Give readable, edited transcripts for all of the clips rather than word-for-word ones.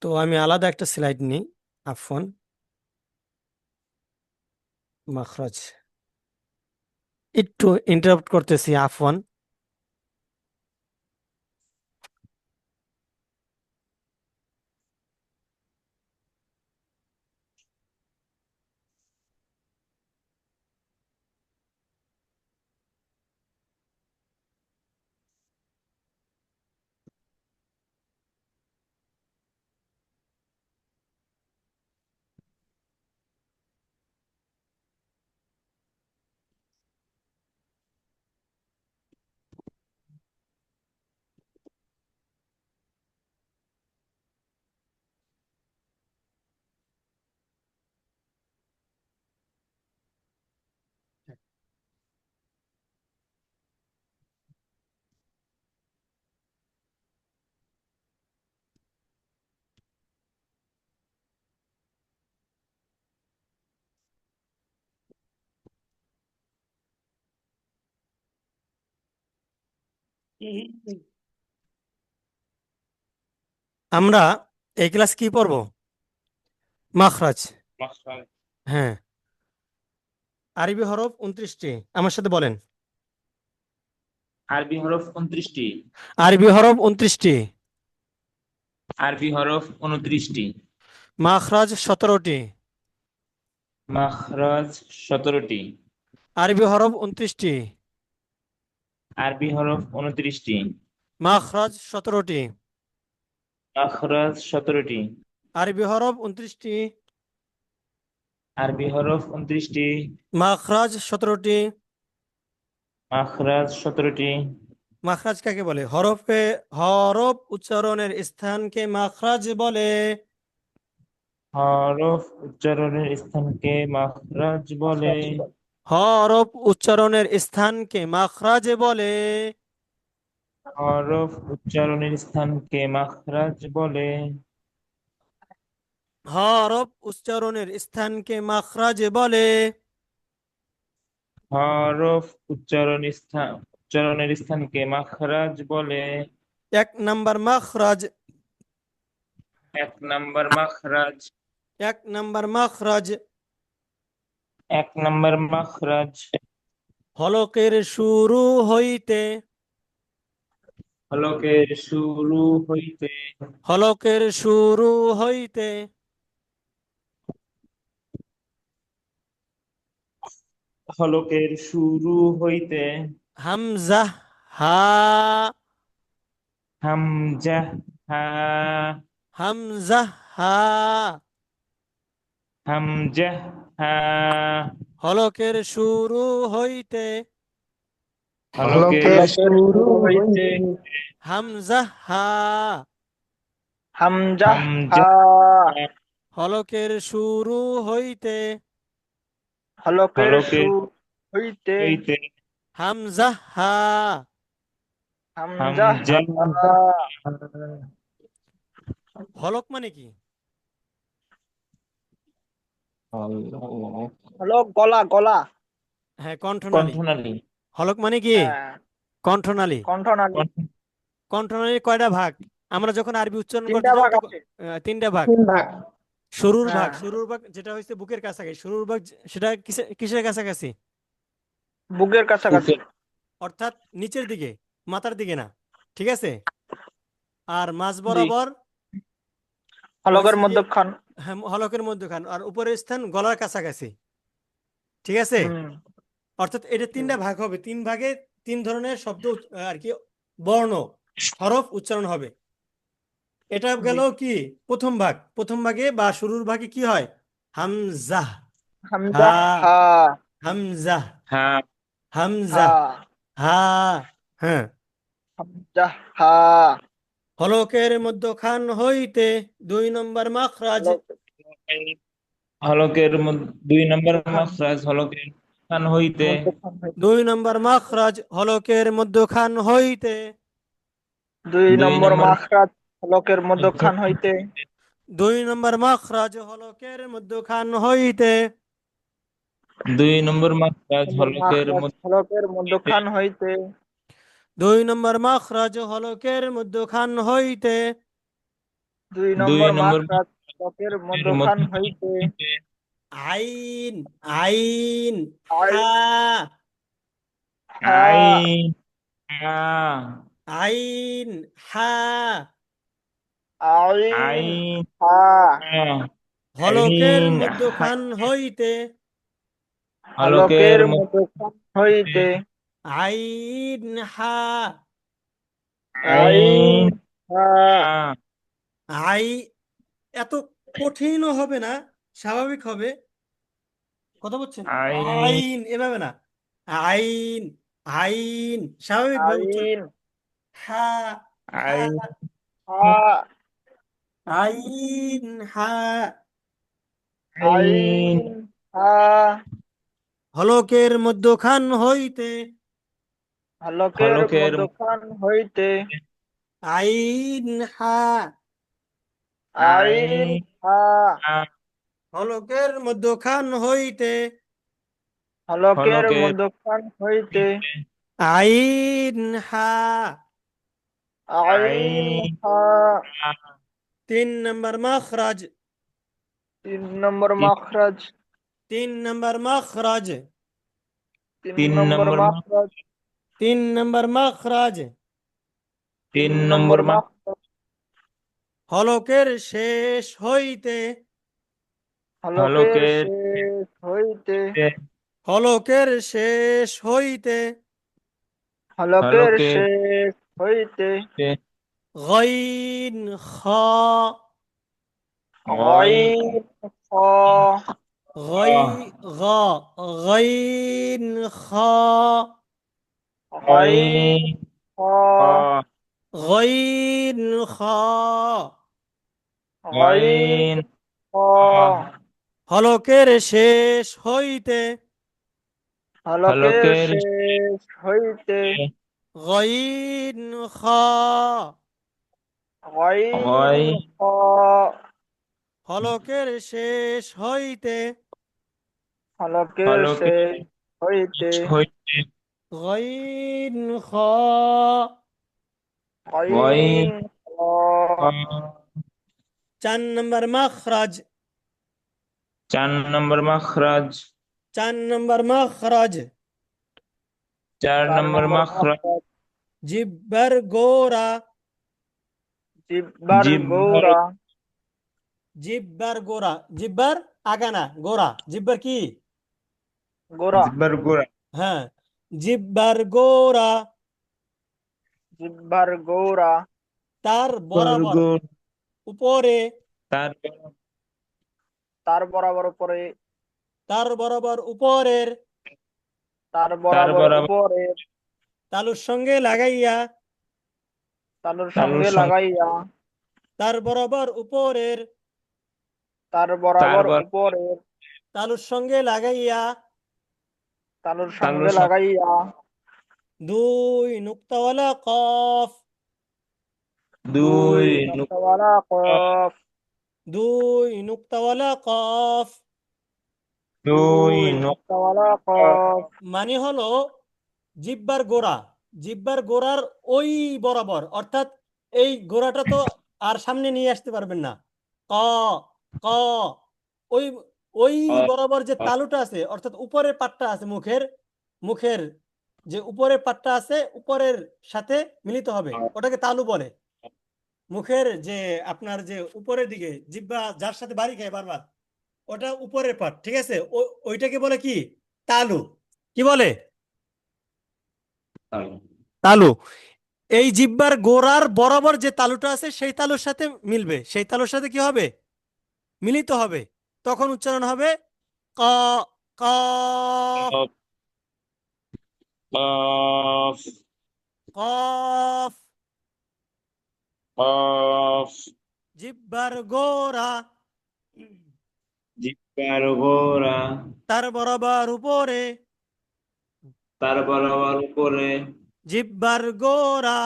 তো আমি আলাদা একটা স্লাইড নিই। আফওয়ান, মাখরাজ। একটু ইন্টারাপ্ট করতেছি, আফওয়ান। আমরা এই ক্লাস কি পড়বো? মাখরাজ। হ্যাঁ, আরবি হরফ 29টি। আমার সাথে বলেন। আরবি হরফ 29টি। আরবি হরফ 29টি। আরবি হরফ 29টি। মাখরাজ 17টি। মাখরাজ 17টি। আরবি হরফ 29টি। আরবি হরফ 29টি। মাখরাজ 17টি। মাখরাজ 17টি। আরবি হরফ 29টি। আরবি হরফ 29টি। মাখরাজ 17টি। মাখরাজ 17টি। মাখরাজ কাকে বলে? হরফ উচ্চারণের স্থানকে মাখরাজ বলে। হরফ উচ্চারণের স্থানকে মাখরাজ বলে। হরফ উচ্চারণের স্থানকে মাখরাজ বলে। হরফ উচ্চারণের স্থানকে মাখরাজ বলে। হরফ উচ্চারণের স্থানকে মাখরাজ বলে। হরফ উচ্চারণের স্থানকে মাখরাজ বলে। 1 নাম্বার মাখরাজ। 1 নাম্বার মাখরাজ। 1 নাম্বার মাখরাজ। 1 নাম্বার মাখরাজ। হলকের শুরু হইতে। হলকের শুরু হইতে। হলকের শুরু হইতে। হলকের শুরু হইতে। হামজাহ হা। হামজাহ হা। হামজাহ হা। হামজাহ হা। হলকের শুরু হইতে। হলকের শুরু হইতে। হামজাহ হা। হামজাহ হা। হামজাহ হা। হলকের শুরু হইতে। হলকের হলকের সুর হইতে। হইতে। হামজাহ হা। হামজাহ হামজাহ হা। হা। হলক মানে কি? হলো গলা গলা। হ্যাঁ, কণ্ঠনালী। কণ্ঠনালী। হলক মানে কি? হ্যাঁ, কণ্ঠনালী। কণ্ঠনালী। কণ্ঠনালীর কয়টা ভাগ? আমরা যখন আরবি উচ্চারণ করতে 3টা যাব ভাগ তখন আছে। 3টা ভাগ। ভাগ। শুরুর ভাগ, হ্যাঁ, শুরুর ভাগ যেটা হচ্ছে বুকের কাছাকাছি। শুরুর ভাগ সেটা কিসের কাছাকাছি? বুকের কাছাকাছি। বুকের। অর্থাৎ নিচের দিকে, মাথার দিকে না। ঠিক আছে? আর মাঝ জি। বরাবর হলকের হচ্ছে গিয়ে, মধ্যখান। হ্যাঁ, হলকের মধ্যখান, আর উপরের স্থান গলার কাছাকাছি। ঠিক আছে? হুম। অর্থাৎ এটা 3টা ভাগ হবে। 3 ভাগে 3 ধরনের শব্দ আর কি, বর্ণ, হরফ উচ্চারণ হবে। এটা জি। গেল কি প্রথম ভাগ। প্রথম ভাগে বা শুরুর ভাগে কি হয়? হামজাহ হা। হামজাহ হা। হামজাহ। হা। হামজাহ হা। হা। হ্যাঁ। হামজাহ হা। হলকের মধ্যখান হইতে 2 নম্বর মাখরাজ। হলকের 2 নম্বর মাখরাজ। হলকের স্থান হইতে। মধ্যখান হইতে। 2 নম্বর মাখরাজ হলকের মধ্যখান হইতে। 2 নম্বর 2 নম্বর মাখরাজ হলকের মধ্যখান মধ্যখান হইতে। হইতে। 2 নম্বর মাখরাজ হলকের মধ্যখান হইতে। 2 নম্বর মাখরাজ নম্বর হলকের মাখরাজ মধ্যে হলকের হইতে। মধ্যখান হইতে। দুই নম্বর মাখরাজ হলকের মধ্যখান হইতে। দুই দুই নম্বর নম্বর মাখরাজ হলকের এর মধ্যখান হইতে। আইন আইন আইন হা হা আইন হা আইন হা আইন আইন হা হা হলকের আইন হা মধ্যখান হইতে। হলকের হলকের মধ্যখান মধ্যে হইতে। আইন হা আইন আইন হা হা আই এত কঠিনও হবে না, স্বাভাবিক হবে। কথা বলছেন? আইন আইন এভাবে না, আইন আইন স্বাভাবিক ভাবে উচ্চারণ। আইন হা হা আইন হা আইন হা আইন আইন হা হলকের মধ্যখান হইতে। হলকের হলকের মধ্যখান হইতে। আইন হা আইন আইন হা হা হলকের মধ্যখান হইতে। হলকের হলকের মধ্যখান হইতে। আইন হা আইন আইন হা হা তিন নম্বর মাখরাজ। তিন নম্বর মাখরাজ। তিন নম্বর মাখরাজ। তিন তিন নম্বর নম্বর মাখরাজ। তিন নম্বর মাখরাজ তিন তিন নম্বর নম্বর মাখরাজ। হলকের শেষ হইতে। হলকের হলকের শেষ হইতে। হলকের শেষ হইতে। হলকের হলকের শেষ হইতে। গইন খা গইন খ গই গ গইন খা গইন আইন খ গইন খা গইন আইন খ হলকের শেষ হইতে। হলকের হলকের শেষ হইতে। গইন খা গইন খ হলকের শেষ হইতে। হলকের হলকের শেষ হইতে। হইতে গইন খ গইন খ চার নম্বর মাখরাজ। চার নম্বর মাখরাজ চার নম্বর মাখরাজ চার চার নম্বর নম্বর মাখরাজ মাখরাজ। জিব্বার গোরা। জিব্বার জিহ্বার গৌরা। জিব্বার গোরা, জিব্বার আগানা, গোরা জিব্বার কি? গোরা। জিহ্বার গোড়া হ্যাঁ, জিব্বার গোরা জিব্বার গৌরা। তার বরাবর বর্গ উপরে। তার তার বরাবর উপরে। তার বরাবর উপরের তার তার বরাবর বরাবর উপরে। তালুর সঙ্গে লাগাইয়া। তালুর তালুর সঙ্গে সঙ্গে লাগাইয়া। তার বরাবর উপরের তার তার বরাবর বরাবর উপরে। তালুর সঙ্গে লাগাইয়া। তালুর তালুর সঙ্গে লাগাইয়া। দুই নুক্তাওয়ালা কফ। দুই দুই নুক্তাওয়ালা কফ। দুই নুক্তাওয়ালা কফ দুই দুই নুক্তাওয়ালা কফ। মানে হলো জিব্বার গোড়া। জিব্বার গোড়ার ওই বরাবর, অর্থাৎ এই গোড়াটা তো আর সামনে নিয়ে আসতে পারবেন না। ক ক ওই ওই বরাবর যে তালুটা আছে, অর্থাৎ উপরের পাটটা আছে মুখের, মুখের যে উপরের পাটটা আছে উপরের সাথে মিলিত হবে, ওটাকে তালু বলে। মুখের যে আপনার যে উপরের দিকে জিহ্বা যার সাথে বাড়ি খায় বারবার, ওটা উপরের পাট, ঠিক আছে? ওইটাকে বলে কি? তালু। কি বলে? তালু। এই জিহ্বার গোড়ার বরাবর যে তালুটা আছে সেই তালুর সাথে মিলবে, সেই তালুর সাথে কি হবে? মিলিত হবে। তখন উচ্চারণ হবে ক কফ কফ কফ কফ। কফ জিহ্বার গোড়া জিহ্বার গোড়া তার বরাবর উপরে। তার বরাবর উপরে জিহ্বার গোড়া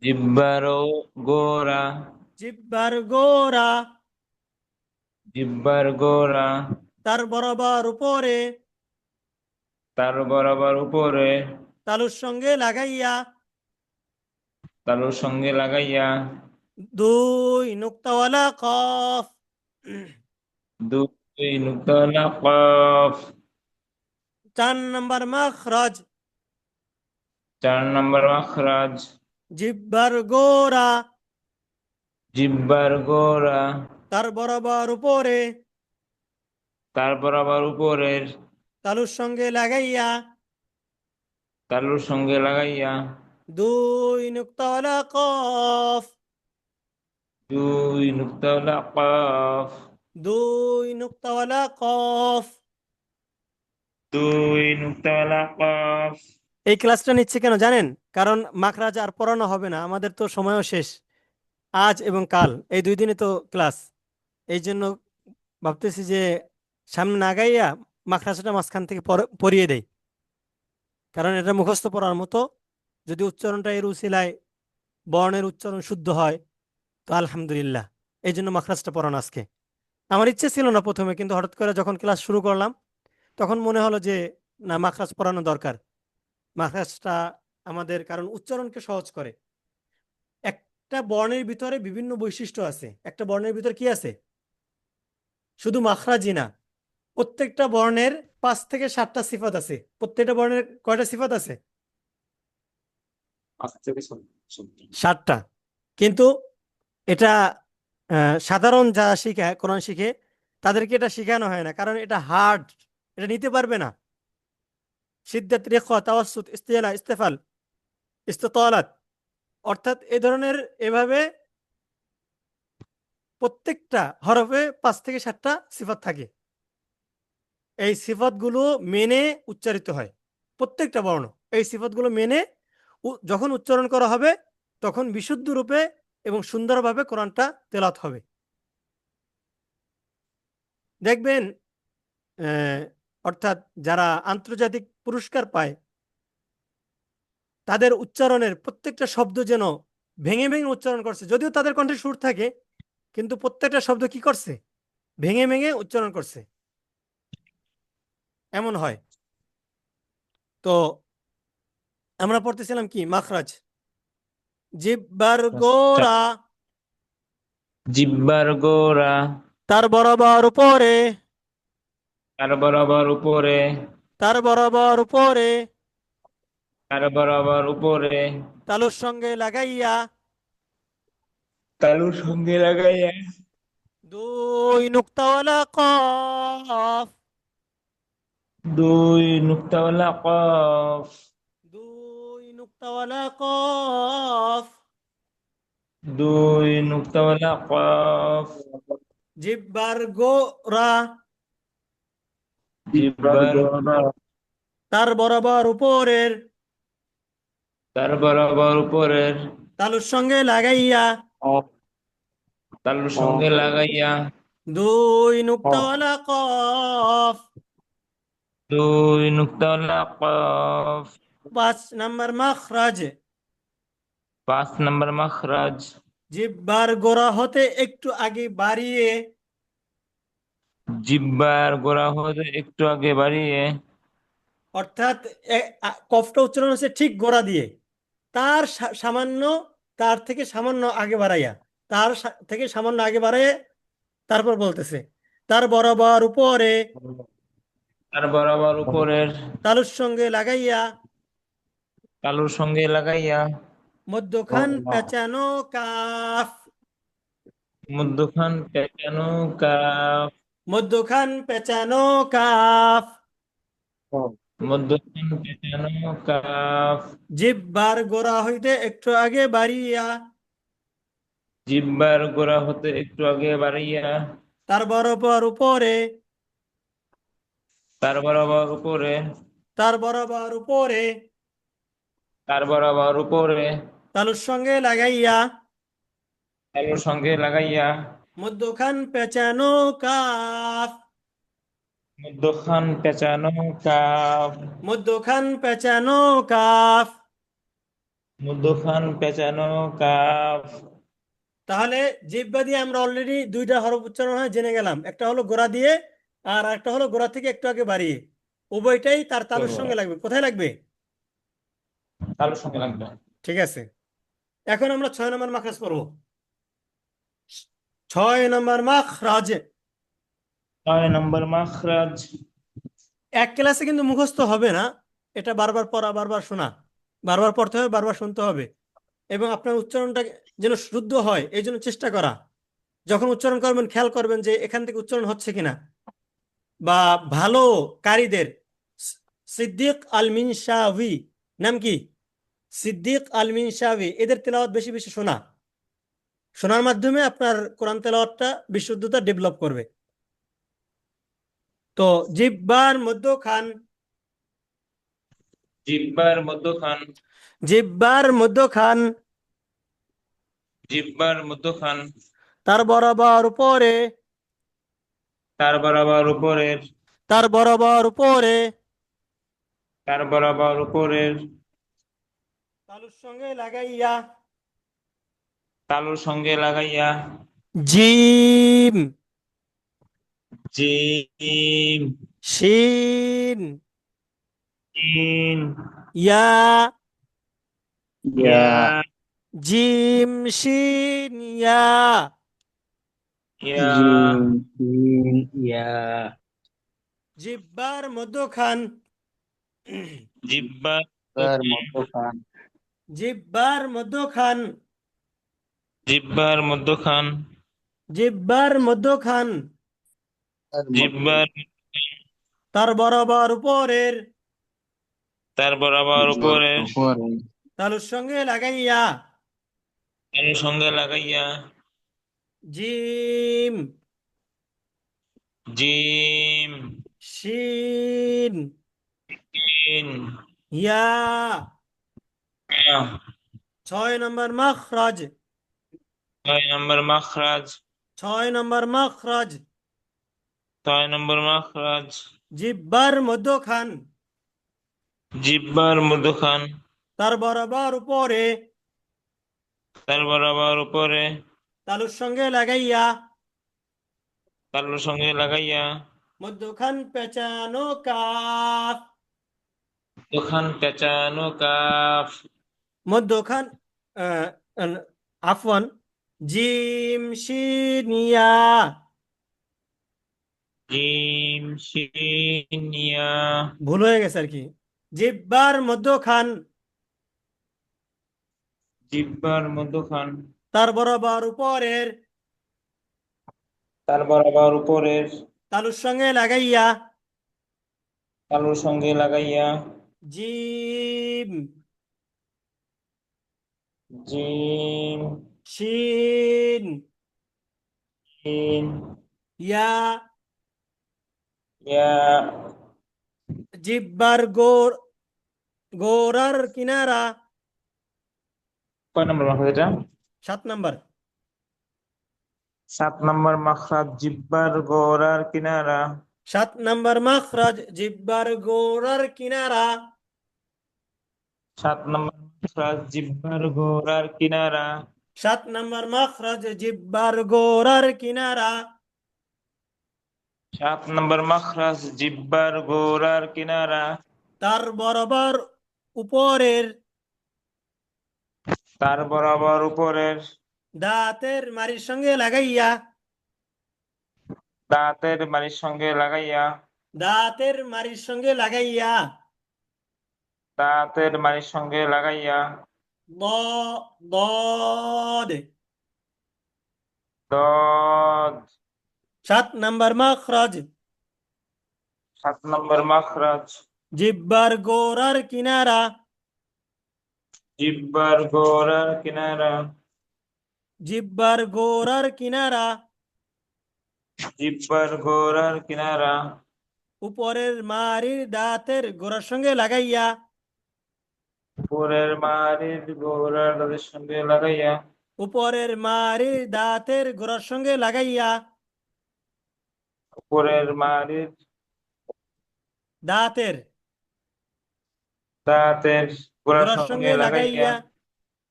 জিহ্বার গোড়া জিহ্বার গোড়া জিহ্বার গোড়া তার বরাবর উপরে। তার বরাবর উপরে তালুর সঙ্গে লাগাইয়া। তালুর সঙ্গে লাগাইয়া। 2 নুক্তাওয়ালা কফ। 2 নুক্তাওয়ালা কফ। 4 নম্বর মাখরাজ। 4 নম্বর মাখরাজ। জিহ্বার গোড়া, জিহ্বার গোড়া। তার বরাবর উপরে, তারপর আবার উপরের। তালুর সঙ্গে লাগাইয়া। তালুর সঙ্গে লাগাইয়া। 2 নুক্তাওয়ালা কফ। 2 নুক্তাওয়ালা কফ। 2 নুক্তাওয়ালা কফ। 2 নুক্তাওয়ালা কফ। এই ক্লাসটা নিচ্ছে কেন জানেন? কারণ মাখরাজ আর পড়ানো হবে না, আমাদের তো সময়ও শেষ। আজ এবং কাল এই 2 দিনে তো ক্লাস। এই জন্য ভাবতেছি যে সামনে না গাইয়া মাখরাজটা মাঝখান থেকে পড়িয়ে দেই, কারণ এটা মুখস্থ পড়ার মতো। যদি উচ্চারণটা এর উছিলায় বর্ণের উচ্চারণ শুদ্ধ হয় তো আলহামদুলিল্লাহ। এই জন্য মাখরাজটা পড়ানো আজকে। আমার ইচ্ছে ছিল না প্রথমে, কিন্তু হঠাৎ করে যখন ক্লাস শুরু করলাম তখন মনে হলো যে না, মাখরাজ পড়ানো দরকার। মাখরাজটা আমাদের কারণ উচ্চারণকে সহজ করে। একটা বর্ণের ভিতরে বিভিন্ন বৈশিষ্ট্য আছে। একটা বর্ণের ভিতরে কি আছে? শুধু মাখরাজই না, প্রত্যেকটা বর্ণের 5 থেকে 7টা সিফাত আছে। প্রত্যেকটা বর্ণের কয়টা সিফাত আছে? 7টা। কিন্তু এটা সাধারণ যারা শিখে, কোরআন শিখে, তাদেরকে এটা শেখানো হয় না, কারণ এটা হার্ড। এটা নিতে পারবে না। সিদ্দাত, রেখা, তাওয়াসসুত, ইস্তিলা, ইস্তেফাল, ইস্তেতালাত, অর্থাৎ এ ধরনের এভাবে প্রত্যেকটা হরফে 5 থেকে 7টা সিফাত থাকে। এই সিফাতগুলো মেনে উচ্চারিত হয় প্রত্যেকটা বর্ণ। এই সিফাতগুলো মেনে যখন উচ্চারণ করা হবে তখন বিশুদ্ধ রূপে এবং সুন্দরভাবে কোরআনটা তেলাওয়াত হবে। দেখবেন আহ, অর্থাৎ যারা আন্তর্জাতিক পুরস্কার পায় তাদের উচ্চারণের প্রত্যেকটা শব্দ যেন ভেঙে ভেঙে উচ্চারণ করছে, যদিও তাদের কণ্ঠে সুর থাকে, কিন্তু প্রত্যেকটা শব্দ কি করছে? ভেঙে ভেঙে উচ্চারণ করছে। এমন হয়। তো আমরা পড়তেছিলাম কি? মাখরাজ। জিহ্বার গোড়া, জিহ্বার গোড়া। তার বরাবর উপরে, তার বরাবর উপরে। তার বরাবর উপরে, তার বরাবর উপরে। তালুর সঙ্গে লাগাইয়া। তালুর সঙ্গে লাগাইয়া। 2 নুক্তাওয়ালা কফ। 2 নুক্তাওয়ালা কফ। 2 নুক্তাওয়ালা কফ। 2 নুক্তাওয়ালা কফ। জিহ্বার গোড়া, জিহ্বার। তার বরাবর উপরের, তার বরাবর উপরের। তালুর সঙ্গে লাগাইয়া। তালুর সঙ্গে লাগাইয়া। 2 নুক্তাওয়ালা কফ। 2 নুক্তাওয়ালা কফ। 5 নম্বর মাখরাজ। 5 নম্বর মাখরাজ। জিহ্বার গোড়া হতে একটু আগে বাড়িয়ে, জিহ্বার গোড়া হতে একটু আগে বাড়িয়ে। অর্থাৎ কফটা উচ্চারণ হচ্ছে ঠিক গোড়া দিয়ে, তার সামান্য, তার থেকে সামান্য আগে বাড়াইয়া, তার থেকে সামান্য আগে বাড়াইয়া তারপর বলতেছে তার বরাবর উপরে, তার বরাবর উপরের। তালুর সঙ্গে লাগাইয়া। তালুর সঙ্গে লাগাইয়া। মধ্যখান পেঁচানো কাফ। মধ্যখান পেঁচানো কাফ। মধ্যখান পেঁচানো কাফ। মধ্যখান পেঁচানো কাফ। জিহ্বার গোড়া হইতে একটু আগে বাড়িয়া, জিহ্বার গোড়া হতে একটু আগে বাড়াইয়া। তার বরাবর উপরে, তার বরাবর উপরে। তার বরাবর উপরে, তার বরাবর উপরে। তালুর সঙ্গে লাগাইয়া। তালুর সঙ্গে লাগাইয়া। মধ্যখান পেঁচানো কাফ। মধ্যখান পেঁচানো কাফ। মধ্যখান পেঁচানো কাফ। মধ্যখান পেঁচানো কাফ। তাহলে জিহ্বা দিয়ে আমরা অলরেডি 2টা হরফ উচ্চারণ হয় জেনে গেলাম। একটা হলো গোড়া দিয়ে, আর একটা হলো গোড়া থেকে একটু আগে বাড়িয়ে। উভয়টাই তার তালুর সঙ্গে লাগবে। কোথায় লাগবে? তালুর সঙ্গে লাগবে। ঠিক আছে, এখন আমরা 6 নম্বর মাখরাজ পড়বো। 6 নম্বর মাখরাজ। 6 নম্বর মাখরাজ। এক ক্লাসে কিন্তু মুখস্থ হবে না, এটা বারবার পড়া, বারবার শোনা, বারবার পড়তে হবে, বারবার শুনতে হবে, এবং আপনার উচ্চারণটা যেন শুদ্ধ হয় এই জন্য চেষ্টা করা। যখন উচ্চারণ করবেন খেয়াল করবেন যে এখান থেকে উচ্চারণ হচ্ছে কিনা। বা ভালো কারীদের সি- সিদ্দিক আল মিনশাওয়ি, নাম কি? সিদ্দিক আল মিনশাওয়ি, এদের তেলাওয়াত বেশি বেশি শোনা। শোনার মাধ্যমে আপনার কোরআন তেলাওয়াতটা বিশুদ্ধতা ডেভেলপ করবে। তো জিহ্বার মধ্যখান। জিহ্বার মধ্যখান। জিহ্বার মধ্যখান। জিহ্বার মধ্যখান। তার বরাবর উপরে। তার বরাবর উপরের। তার বরাবর উপরে। তার বরাবর উপরের। তালুর সঙ্গে লাগাইয়া। তালুর সঙ্গে লাগাইয়া। জিম। জিম। শিন। ইন। ইয়া। ইয়া, ইয়া। জিম শিন ইয়া। ইয়া। জিম, সিন, ইয়া, জিহ্বার মধ্যখান। জিহ্বার তার মধ্যখান। মধ্যখান, জিহ্বার মধ্যখান। জিহ্বার মধ্যখান। জিহ্বার মধ্যখান। তার জিহ্বার। তার বরাবর উপরের। তার বরাবর উপরের। উপরে, তালুর সঙ্গে লাগাইয়া। তালুর সঙ্গে লাগাইয়া। জিম। জিম। শিন। ইন। ইয়া। ইয়া। 6 নম্বর মাখরাজ। 6 নম্বর মাখরাজ। 6 নম্বর মাখরাজ। 6 নম্বর মাখরাজ। জিহ্বার মধ্যখান। জিহ্বার মধ্যখান। তার বরাবর উপরে। তার বরাবর উপরে। তালুর সঙ্গে লাগাইয়া। তালুর সঙ্গে লাগাইয়া। মধ্যখান পেঁচানো কাফ। দোকান পেঁচানো কাফ। মধ্যখান আহ, আহ, আফওয়ান, জিম শিন ইয়া। জিম শিন ইয়া। ভুল হয়ে গেছে আর কি। জিহ্বার মধ্যখান। জিহ্বার মধ্যখান। তার বরাবর উপরের। তার বরাবর উপরের। তালুর সঙ্গে লাগাইয়া। তালুর সঙ্গে লাগাইয়া। জিম। জিম। শিন। শিন। ইয়া। ইয়া। জিহ্বার গোড়ার কিনারা। কয় নম্বর মাখরাজ এটা? 7 নম্বর। 7 নম্বর মাখরাজ জিহ্বার গোড়ার কিনারা। 7 নম্বর মাখরাজ জিহ্বার গোড়ার কিনারা। 7 নম্বর মাখরাজ জিহ্বার গোড়ার কিনারা। 7 নম্বর মাখরাজ জিহ্বার গোড়ার কিনারা। 7 নম্বর মাখরাজ জিহ্বার গোড়ার কিনারা। তার বরাবর উপরের। তার বরাবর উপরের। দাঁতের মাড়ির সঙ্গে লাগাইয়া। দাঁতের মাড়ির সঙ্গে লাগাইয়া। দাঁতের মাড়ির সঙ্গে লাগাইয়া। দাঁতের মাড়ির সঙ্গে লাগাইয়া। দ দদ। দদ। 7 নম্বর মাখরাজ 7 নম্বর মাখরাজ জিহ্বার গোড়ার কিনারা। জিহ্বার গোড়ার কিনারা। জিহ্বার গোড়ার কিনারা। জিহ্বার গোড়ার কিনারা। উপরের মাড়ির দাঁতের গোড়ার সঙ্গে লাগাইয়া। উপরের মাড়ির গোড়ার তাদের সঙ্গে লাগাইয়া। উপরের মাড়ির দাঁতের গোড়ার সঙ্গে লাগাইয়া। উপরের মাড়ির দাঁতের দাঁতের গোড়ার গোড়ার সঙ্গে সঙ্গে লাগাইয়া। লাগাইয়া।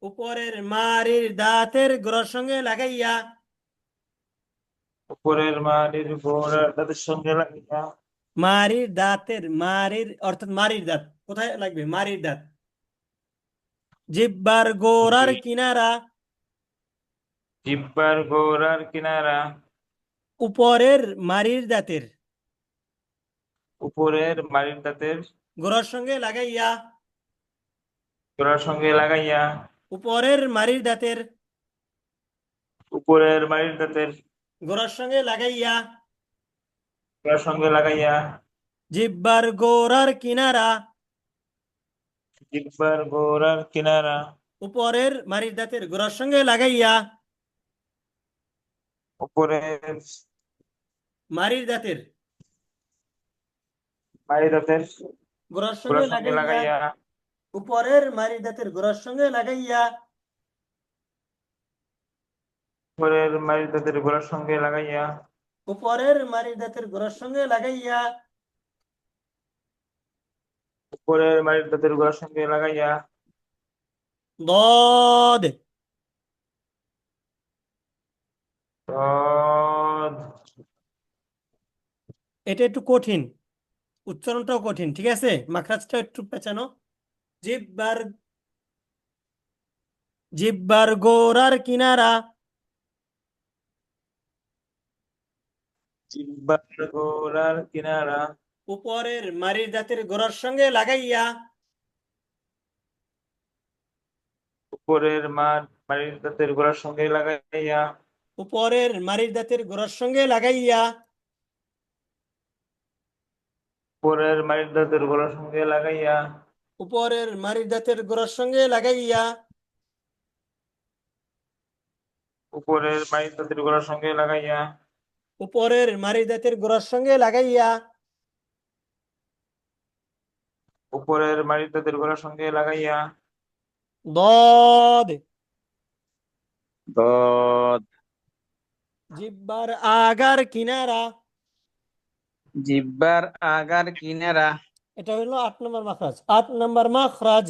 উপরের মাড়ির দাঁতের গোড়ার সঙ্গে লাগাইয়া। উপরের মাড়ির গোড়ার তাদের সঙ্গে লাগাইয়া। মাড়ির দাঁতের, মাড়ির অর্থাৎ মাড়ির দাঁত কোথায় লাগবে? মাড়ির দাঁত। জিব্বার গোড়ার জি। কিনারা জিহ্বার গোড়ার কিনারা উপরের মাড়ির দাঁতের উপরের মাড়ির দাঁতের গোড়ার সঙ্গে লাগাইয়া গোড়ার সঙ্গে লাগাইয়া উপরের মাড়ির দাঁতের উপরের মাড়ির দাঁতের গোড়ার সঙ্গে লাগাইয়া গোড়ার সঙ্গে লাগাইয়া জিব্বার গোড়ার কিনারা জিহ্বার গোড়ার কিনারা উপরের মাড়ির দাঁতের গোড়ার সঙ্গে লাগাইয়া উপরের মাড়ির দাঁতের মাড়ির দাঁতের গোড়ার সঙ্গে গোড়ার সঙ্গে লাগাইয়া লাগাইয়া উপরের মাড়ির দাঁতের গোড়ার সঙ্গে লাগাইয়া উপরের মাড়ির দাঁতের গোড়ার সঙ্গে লাগাইয়া উপরের মাড়ির দাঁতের গোড়ার সঙ্গে লাগাইয়া উপরের মাড়ির দাঁতের গোড়ার সঙ্গে লাগাইয়া ضاد ضاد এটা একটু কঠিন, উচ্চারণটাও কঠিন, ঠিক আছে, মাখরাজটা একটু পেঁচানো। জিব্বার জিব্বার গোড়ার কিনারা জিহ্বার গোড়ার কিনারা উপরের মাড়ির দাঁতের গোড়ার সঙ্গে লাগাইয়া উপরের মাড়ির দাঁতের গোড়ার সঙ্গে লাগাইয়া উপরের মাড়ির দাঁতের গোড়ার সঙ্গে লাগাইয়া উপরের মাড়ির দাঁতের গোড়ার সঙ্গে লাগাইয়া উপরের মাড়ির দাঁতের গোড়ার সঙ্গে লাগাইয়া উপরের মাড়ির দাঁতের গোড়ার সঙ্গে লাগাইয়া উপরের মাড়ির দাঁতের গোড়ার সঙ্গে লাগাইয়া উপরের মাড়ির দাঁতের গোড়ার সঙ্গে লাগাইয়া ضاد ضاد জিব্বার আগার কিনারা জিব্বার আগার কিনারা এটা হলো 8 নম্বর মাখরাজ। 8 নম্বর মাখরাজ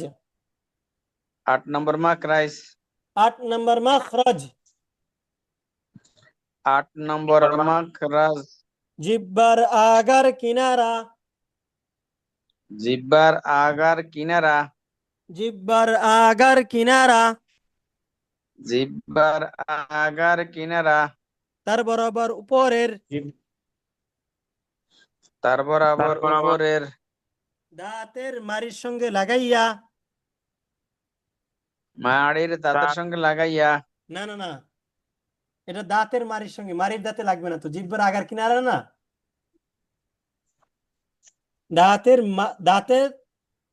8 নম্বর মাখরাজ 8 নম্বর মাখরাজ 8 নম্বর মাখরাজ জিব্বার আগার কিনারা জিব্বার আগার কিনারা জিব্বার আগার কিনারা জিব্বার আগার কিনারা তার বরাবর উপরের তার বরাবর তার বরাবর উপরের দাঁতের মাড়ির সঙ্গে লাগাইয়া মাড়ির দাঁতের সঙ্গে লাগাইয়া না না না, এটা দাঁতের মাড়ির সঙ্গে, মাড়ির দাঁতে লাগবে না তো, জিব্বার আগার কিনারা না, দাঁতের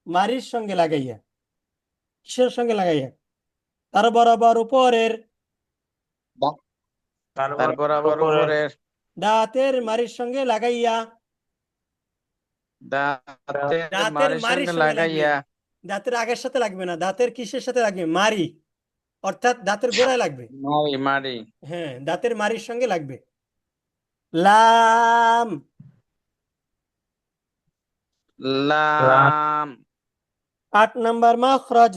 মাড়ির সঙ্গে লাগাইয়া, কিসের সঙ্গে লাগাইয়া, তার বরাবর উপরের তার বরাবর উপরের দাঁতের মাড়ির সঙ্গে লাগাইয়া দাঁতের দাঁতের মাড়ির মাড়ির সঙ্গে সঙ্গে লাগবে, লাগাইয়া দাঁতের আগের সাথে লাগবে না, দাঁতের কিসের সাথে লাগবে, মাড়ি, অর্থাৎ দাঁতের গোড়ায় লাগবে। মাড়ি মাড়ি হ্যাঁ, দাঁতের মাড়ির সঙ্গে লাগবে। লাম লাম 8 নম্বর মাখরাজ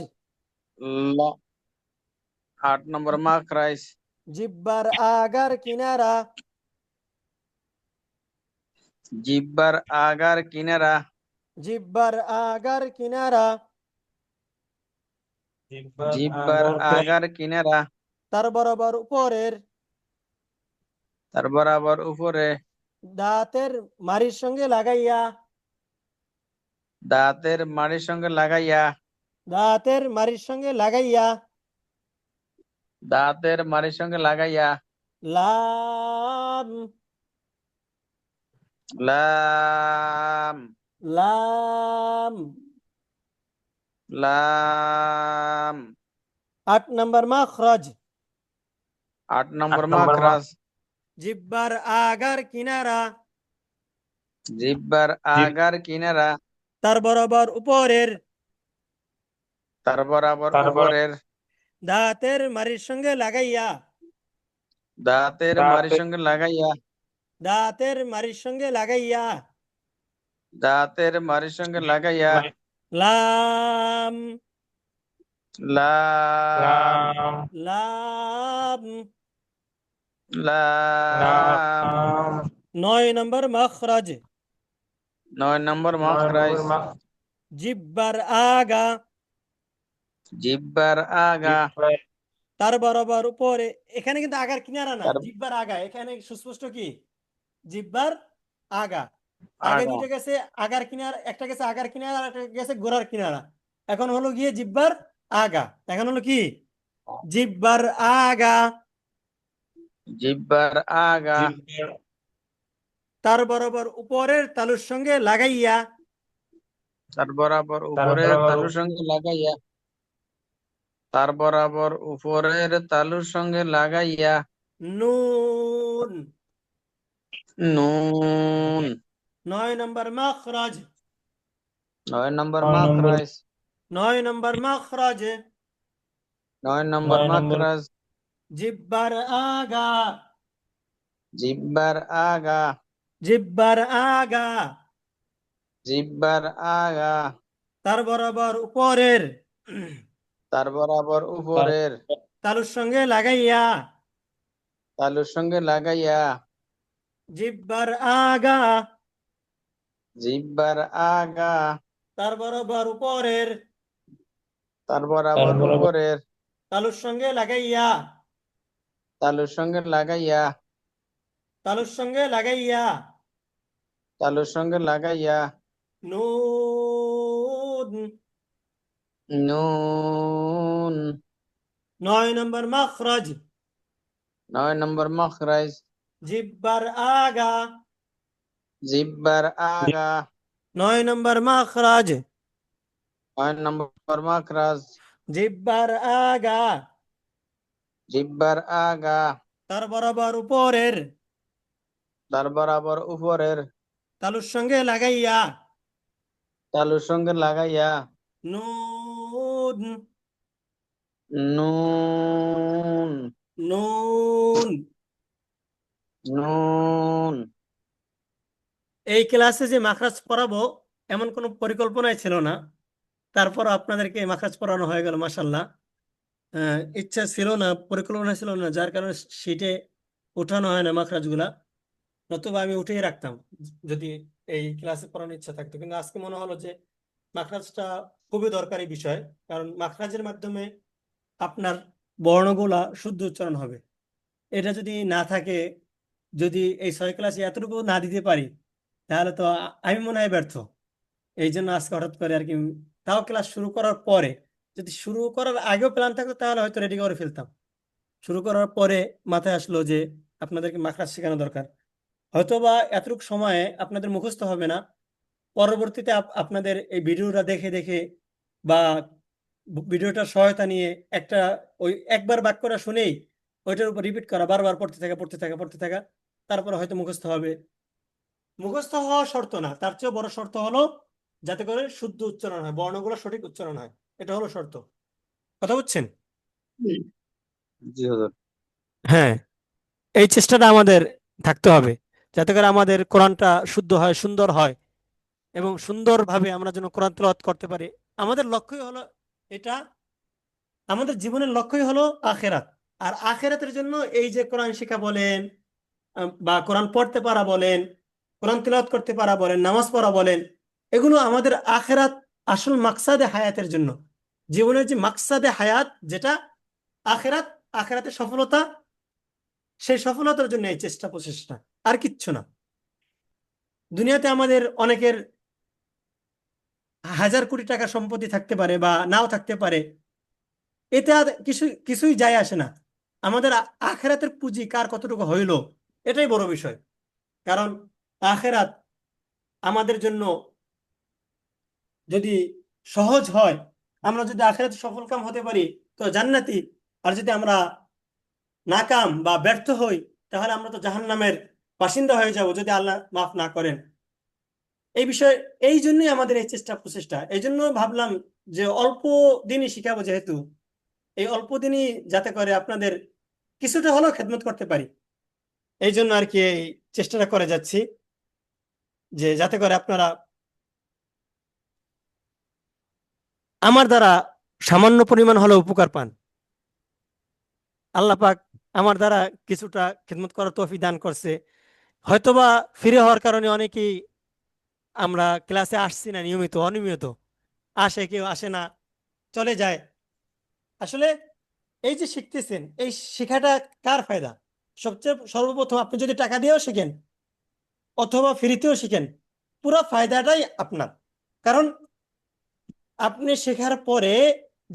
8 নম্বর মাখরাজ জিব্বার আগার কিনারা জিব্বার আগার কিনারা জিব্বার আগার কিনারা জিব্বার আগার কিনারা তার বরাবর উপরের তার বরাবর উপরে দাঁতের মাড়ির সঙ্গে লাগাইয়া দাঁতের মাড়ির সঙ্গে লাগাইয়া দাঁতের মাড়ির সঙ্গে লাগাইয়া দাঁতের মাড়ির সঙ্গে লাগাইয়া লাম লাম লাম লাম 8 নম্বর মাখরাজ 8 নম্বর মাখরাজ জিব্বার আগার কিনারা জিব্বার আগার কিনারা তার বরাবর উপরের তার বরাবর উপরের দাঁতের মাড়ির সঙ্গে লাগাইয়া দাঁতের মাড়ির সঙ্গে লাগাইয়া দাঁতের মাড়ির সঙ্গে লাগাইয়া দাঁতের মাড়ির সঙ্গে লাগাইয়া লাম লাম লাম লাম 9 নম্বর মাখরাজ 9 নম্বর মাখরাজ জিব্বার আগা জিব্বার আগা, জিহ্বার তার বরাবর উপরে। এখানে কিন্তু আগার কিনারা না, তার জিহ্বার আগা। এখানে সুস্পষ্ট কি জিহ্বার আগা। আগে আগা, দুইটা গেছে আগার কিনারা, একটা গেছে আগার কিনারা আর একটা গেছে গোড়ার কিনারা। এখন হলো গিয়ে জিহ্বার আগা। এখন হলো কি জিহ্বার আগা। জিব্বার আগা, জিহ্বার তার বরাবর উপরের তালুর সঙ্গে লাগাইয়া। তার বরাবর তার উপরের বরাবর তালুর সঙ্গে লাগাইয়া, তার বরাবর উপরের তালুর সঙ্গে লাগাইয়া, নুন। নুন। 9 নম্বর মাখরাজ। 9 নম্বর 9 নম্বর মাখরাজ, 9 নম্বর মাখরাজ। 9 নম্বর 9 নম্বর মাখরাজ, জিহ্বার আগা। জিব্বার আগা, জিহ্বার আগা। জিব্বার আগা, তার বরাবর উপরের তার বরাবর তার উপরের তালুর সঙ্গে লাগাইয়া। তালুর সঙ্গে লাগাইয়া, জিহ্বার আগা। জিব্বার আগা, তার বরাবর উপরের তার তার বরাবর বরাবর উপরের তালুর সঙ্গে লাগাইয়া। তালুর সঙ্গে লাগাইয়া, তালুর সঙ্গে লাগাইয়া। তালুর সঙ্গে লাগাইয়া, নুন। নুন। 9 নম্বর মাখরাজ। 9 নম্বর মাখরাজ, জিহ্বার আগা। জিব্বার আগা, 9 নম্বর মাখরাজ। 9 নম্বর মাখরাজ, জিহ্বার আগা। জিব্বার আগা, তার বরাবর উপরের তার বরাবর উপরের তালুর সঙ্গে লাগাইয়া। তালুর সঙ্গে লাগাইয়া, নুন। নুন, নুন। নুন। এই ক্লাসে যে মাখরাজ পড়াবো এমন কোনো পরিকল্পনাই ছিল না, তারপর আপনাদেরকে মাখরাজ পড়ানো হয়ে গেল মাসাল্লাহ। ইচ্ছা ছিল না, পরিকল্পনা ছিল না, যার কারণে শীটে উঠানো হয় না মাখরাজ গুলা। নতুবা আমি উঠেই রাখতাম যদি এই ক্লাসে পড়ানোর ইচ্ছা থাকতো। কিন্তু আজকে মনে হলো যে মাখরাজটা খুবই দরকারি বিষয়, কারণ মাখরাজের মাধ্যমে আপনার বর্ণগুলা শুদ্ধ উচ্চারণ হবে। এটা যদি না থাকে, যদি এই 6 ক্লাসে এতটুকু না দিতে পারি, তাহলে তো আমি মনে হয় ব্যর্থ। এই জন্য আজকে হঠাৎ করে আর কি, তাও ক্লাস শুরু করার পরে, যদি শুরু করার আগেও প্ল্যান থাকতো তাহলে হয়তো রেডি করে ফেলতাম। শুরু করার পরে মাথায় আসলো যে আপনাদেরকে মাখরাজ শেখানো দরকার। হয়তো বা এতটুকু সময়ে আপনাদের মুখস্থ হবে না, পরবর্তীতে আপনাদের এই ভিডিওটা দেখে দেখে বা ভিডিওটার সহায়তা নিয়ে একটা ওই একবার বাক্যটা শুনেই ওইটার উপর রিপিট করা, বারবার পড়তে থাকা পড়তে থাকা পড়তে থাকা, তারপরে হয়তো মুখস্থ হবে। মুখস্থ হওয়া শর্ত না, তার চেয়ে বড় শর্ত হলো যাতে করে শুদ্ধ উচ্চারণ হয়, বর্ণগুলো সঠিক উচ্চারণ হয়। এটা হলো শর্ত। কথা বুঝছেন? জি হুজুর। হ্যাঁ, এই চেষ্টাটা আমাদের থাকতে হবে, যাতে করে আমাদের কোরআনটা শুদ্ধ হয়, সুন্দর হয়, এবং সুন্দরভাবে আমরা যেন কোরআন তেলাওয়াত করতে পারি। আমাদের লক্ষ্যই হলো এটা। আমাদের জীবনের লক্ষ্যই হলো আখেরাত। আর আখেরাতের জন্য এই যে কোরআন শেখা বলেন, বা কোরআন পড়তে পারা বলেন, কোরআন তেলাওয়াত করতে পারা বলেন, নামাজ পড়া বলেন, এগুলো আমাদের আখেরাত, আসল মাকসাদে হায়াতের জন্য। জীবনের যে মাকসাদে হায়াত যেটা আখেরাত, আখেরাতের সফলতা, সেই সফলতার জন্য এই চেষ্টা প্রচেষ্টা, আর কিচ্ছু না। দুনিয়াতে আমাদের অনেকের হাজার কোটি টাকা সম্পত্তি থাকতে পারে বা নাও থাকতে পারে, এতে আর কিছুই যায় আসে না। আমাদের আখেরাতের পুঁজি কার কতটুকু হইল, এটাই বড় বিষয়। কারণ আখেরাত আমাদের জন্য যদি সহজ হয়, আমরা যদি আখেরাতে সফলকাম হতে পারি তো জান্নাতি। আর যদি আমরা নাকাম বা ব্যর্থ হই, তাহলে আমরা তো জাহান্নামের বাসিন্দা হয়ে যাব, যদি আল্লাহ মাফ না করেন। এই বিষয়ে এই জন্যই আমাদের এই চেষ্টা প্রচেষ্টা। এই জন্য ভাবলাম যে অল্প দিনই শিখাবো, যেহেতু এই অল্প দিনই যাতে করে আপনাদের কিছুটা হলেও খেদমত করতে পারি, এই জন্য আর কি এই চেষ্টাটা করে যাচ্ছি, যে যাতে করে আপনারা আমার দ্বারা সামান্য পরিমাণ হলেও উপকার পান। আল্লাহ পাক আমার দ্বারা কিছুটা খেদমত করার তৌফিক দান করছে। হয়তোবা ফিরে হওয়ার কারণে অনেকেই আমরা ক্লাসে আসছি না, নিয়মিত অনিয়মিত আসে, কেউ আসে না, চলে যায়। আসলে এই যে শিখতেছেন, এই শেখাটা কার ফায়দা? সবচেয়ে সর্বপ্রথম আপনি যদি টাকা দিয়েও শিখেন অথবা ফ্রিতেও শিখেন, পুরো ফায়দাটাই আপনার। কারণ আপনি শেখার পরে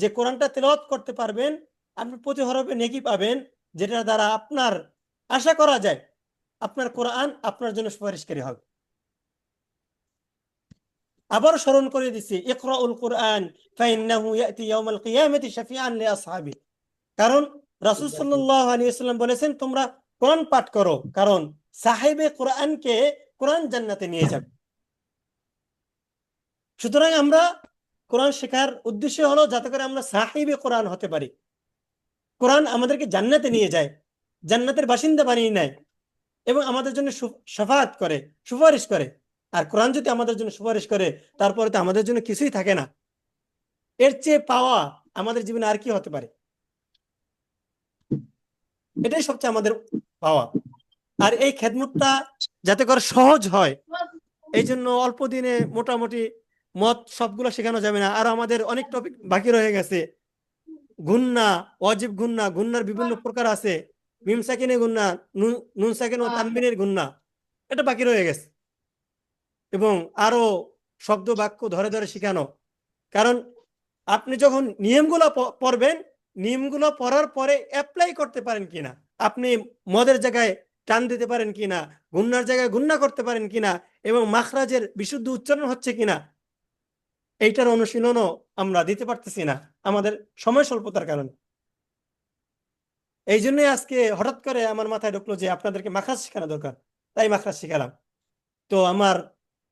যে কোরআনটা তেলাওয়াত করতে পারবেন, আপনি প্রতি হরফে নেকি পাবেন, যেটা দ্বারা আপনার আশা করা যায় আপনার কোরআন আপনার জন্য সুপারিশকারী হবে। আবার স্মরণ করে দিচ্ছি, ইকরাউল কোরআন ফাইন্নাহু ইয়াতি ইয়াউমাল কিয়ামাতি শাফিআন লিআসহাবি। কারণ রাসূল সাল্লাল্লাহু আলাইহি ওয়াসাল্লাম বলেছেন, তোমরা কোরআন পাঠ করো, কারণ সাহেবে কোরআনকে কোরআন জান্নাতে নিয়ে যাবে। সুতরাং আমরা কোরআন শেখার উদ্দেশ্য হলো যাতে করে আমরা সাহিবে কোরআন হতে পারি। কোরআন আমাদেরকে জান্নাতে নিয়ে যায়, জান্নাতের বাসিন্দা বানিয়ে নেয় এবং আমাদের জন্য শাফাআত করে, সুপারিশ করে। আর কোরআন যদি আমাদের জন্য সুপারিশ করে, তারপরে তো আমাদের জন্য কিছুই থাকে না। এর চেয়ে পাওয়া আমাদের জীবনে আর কি হতে পারে? এটাই সবচেয়ে আমাদের পাওয়া। আর এই খেদমতটা যাতে করে সহজ হয়, এই জন্য অল্প দিনে মোটামুটি মত সবগুলো শেখানো যাবে না, আর আমাদের অনেক টপিক বাকি রয়ে গেছে। গুন্না, ওয়াজিব গুন্না, গুন্নার বিভিন্ন প্রকার আছে, মিম সাকিনের গুন্না, নুন সাকিন ও তানবিনের গুন্না, এটা বাকি রয়ে গেছে। এবং আরো শব্দ বাক্য ধরে ধরে শেখানো। কারণ আপনি যখন নিয়মগুলো পড়বেন, নিয়মগুলো পড়ার পরে অ্যাপ্লাই করতে পারেন কিনা, আপনি মদের জায়গায় টান দিতে পারেন কিনা, গুন্নার জায়গায় গুন্না করতে পারেন কিনা, এবং মাখরাজের বিশুদ্ধ উচ্চারণ হচ্ছে কিনা, এইটার অনুশীলনও আমরা দিতে পারতেছি না আমাদের সময় স্বল্পতার কারণে। এই জন্যই আজকে হঠাৎ করে আমার মাথায় ঢুকলো যে আপনাদেরকে মাখরাজ শেখানো দরকার, তাই মাখরাজ শেখালাম। তো আমার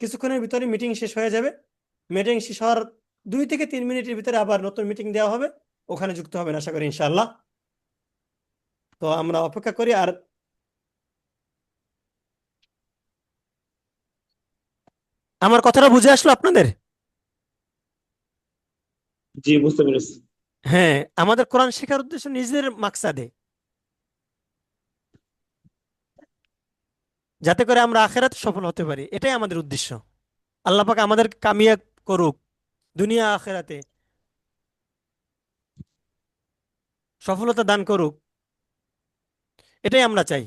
কিছুক্ষণের ভিতরে মিটিং শেষ হয়ে যাবে। মিটিং শেষ হওয়ার 2 থেকে 3 মিনিটের ভিতরে আবার নতুন মিটিং দেওয়া হবে, ওখানে যুক্ত হবেন আশা করি ইনশাআল্লাহ। তো আমরা অপেক্ষা করি। আর আমার কথাটা বুঝে আসলো আপনাদের? জি, বুঝতে পেরেছি। হ্যাঁ, আমাদের কোরআন শেখার উদ্দেশ্য নিজের মাকসাদে, যাতে করে আমরা আখেরাতে সফল হতে পারি, এটাই আমাদের উদ্দেশ্য। আল্লাহ পাক আমাদের কামিয়াব করুক, দুনিয়া আখেরাতে সফলতা দান করুক, এটাই আমরা চাই।